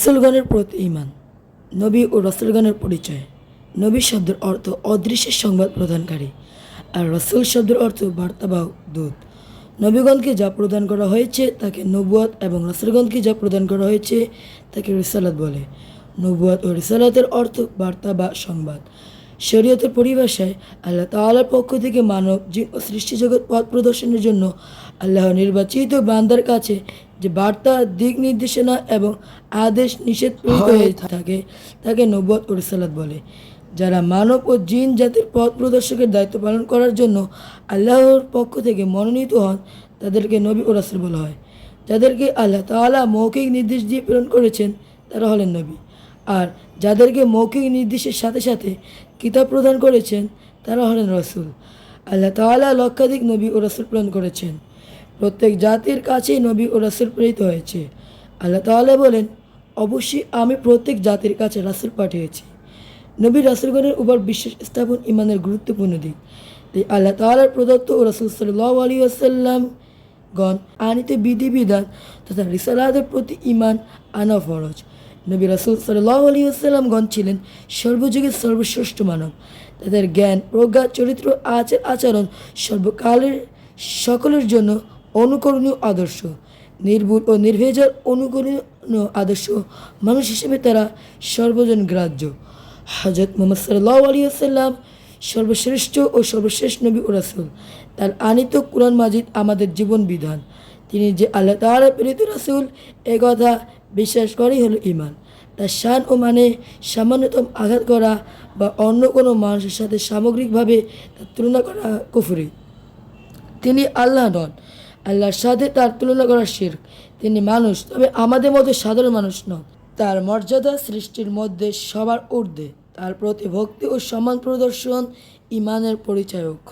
রাসূলগণের প্রতি ঈমান। নবী ও রাসূলগণের পরিচয়। নবী শব্দের অর্থ অদৃশ্যের সংবাদ প্রদানকারী, আর রাসূল শব্দের অর্থ বার্তাবাহক, দূত। নবীগণকে যা প্রদান করা হয়েছে তাকে নবুয়ত এবং রাসূলগণকে যা প্রদান করা হয়েছে তাকে রিসালাত বলে। নবুয়ত ও রিসালাতের অর্থ বার্তা বা সংবাদ। শরীয়তের পরিভাষায় আল্লাহ তাআলার পক্ষ থেকে মানব, জিন ও সৃষ্টিজগৎ পথ প্রদর্শনের জন্য আল্লাহর নির্বাচিত বান্দার কাছে যে বার্তা, দিক নির্দেশনা এবং আদেশ নিষেধ প্রেরিত হয়ে থাকে তাকে নবুয়ত ও রিসালাত বলে। যারা মানব ও জিন জাতির পথ প্রদর্শকের দায়িত্ব পালন করার জন্য আল্লাহর পক্ষ থেকে মনোনীত হন তাদেরকে নবী ও রাসূল বলা হয়। যাদেরকে আল্লাহ তাআলা মৌখিক নির্দেশ দিয়ে প্রেরণ করেছেন তারা হলেন নবী, আর যাদেরকে মৌখিক নির্দেশের সাথে সাথে কিতাব প্রদান করেছেন তারা হলেন রাসূল। আল্লাহ তাআলা লক্ষাধিক নবী ও রাসূল প্রেরণ করেছেন। প্রত্যেক জাতির কাছেই নবী ও রাসূল প্রেরিত হয়েছে। আল্লাহ তাআলা বলেন, অবশ্যই আমি প্রত্যেক জাতির কাছে রাসূল পাঠিয়েছি। নবী রাসূলগণের উপর বিশ্বাস স্থাপন ঈমানের গুরুত্বপূর্ণ দিক। তাই আল্লাহ তাআলার প্রদত্ত ও রাসূল সাল্লাল্লাহু আলাইহি ওয়াসাল্লাম গণ আনিত বিধিবিধান তথা রিসালাতের প্রতি ঈমান আনা ফরজ। নবী রাসূল সাল্লাল্লাহু আলাইহি ওয়াসাল্লাম গণ ছিলেন সর্বযুগের সর্বশ্রেষ্ঠ মানব। তাদের জ্ঞান, প্রজ্ঞা, চরিত্র, আচার আচরণ সর্বকালের সকলের জন্য অনুকরণীয় আদর্শ। নির্ভুল ও নির্ভেজাল অনুকরণীয় আদর্শ মানুষ হিসেবে তারা সর্বজন গ্রাহ্য। হযরত মুহাম্মদ সাল্লাল্লাহু আলাইহি ওয়াসাল্লাম সর্বশ্রেষ্ঠ ও সর্বশেষ নবী ও রাসূল। তার আনিত কুরআন মাজিদ আমাদের জীবন বিধান। তিনি যে আল্লাহ তাআলার প্রেরিত রাসূল এ কথা বিশ্বাস করেই হলো ঈমান। তার শান ও মানে সামান্যতম আঘাত করা বা অন্য কোনো মানুষের সাথে সামগ্রিকভাবে তার তুলনা করা কুফরি। তিনি আল্লাহ নন, আল্লাহর সাথে তার তুলনা করা শিরক। তিনি মানুষ, তবে আমাদের মতো সাধারণ মানুষ নন। তার মর্যাদা সৃষ্টির মধ্যে সবার ঊর্ধ্বে। তার প্রতি ভক্তি ও সম্মান প্রদর্শন ঈমানের পরিচায়ক।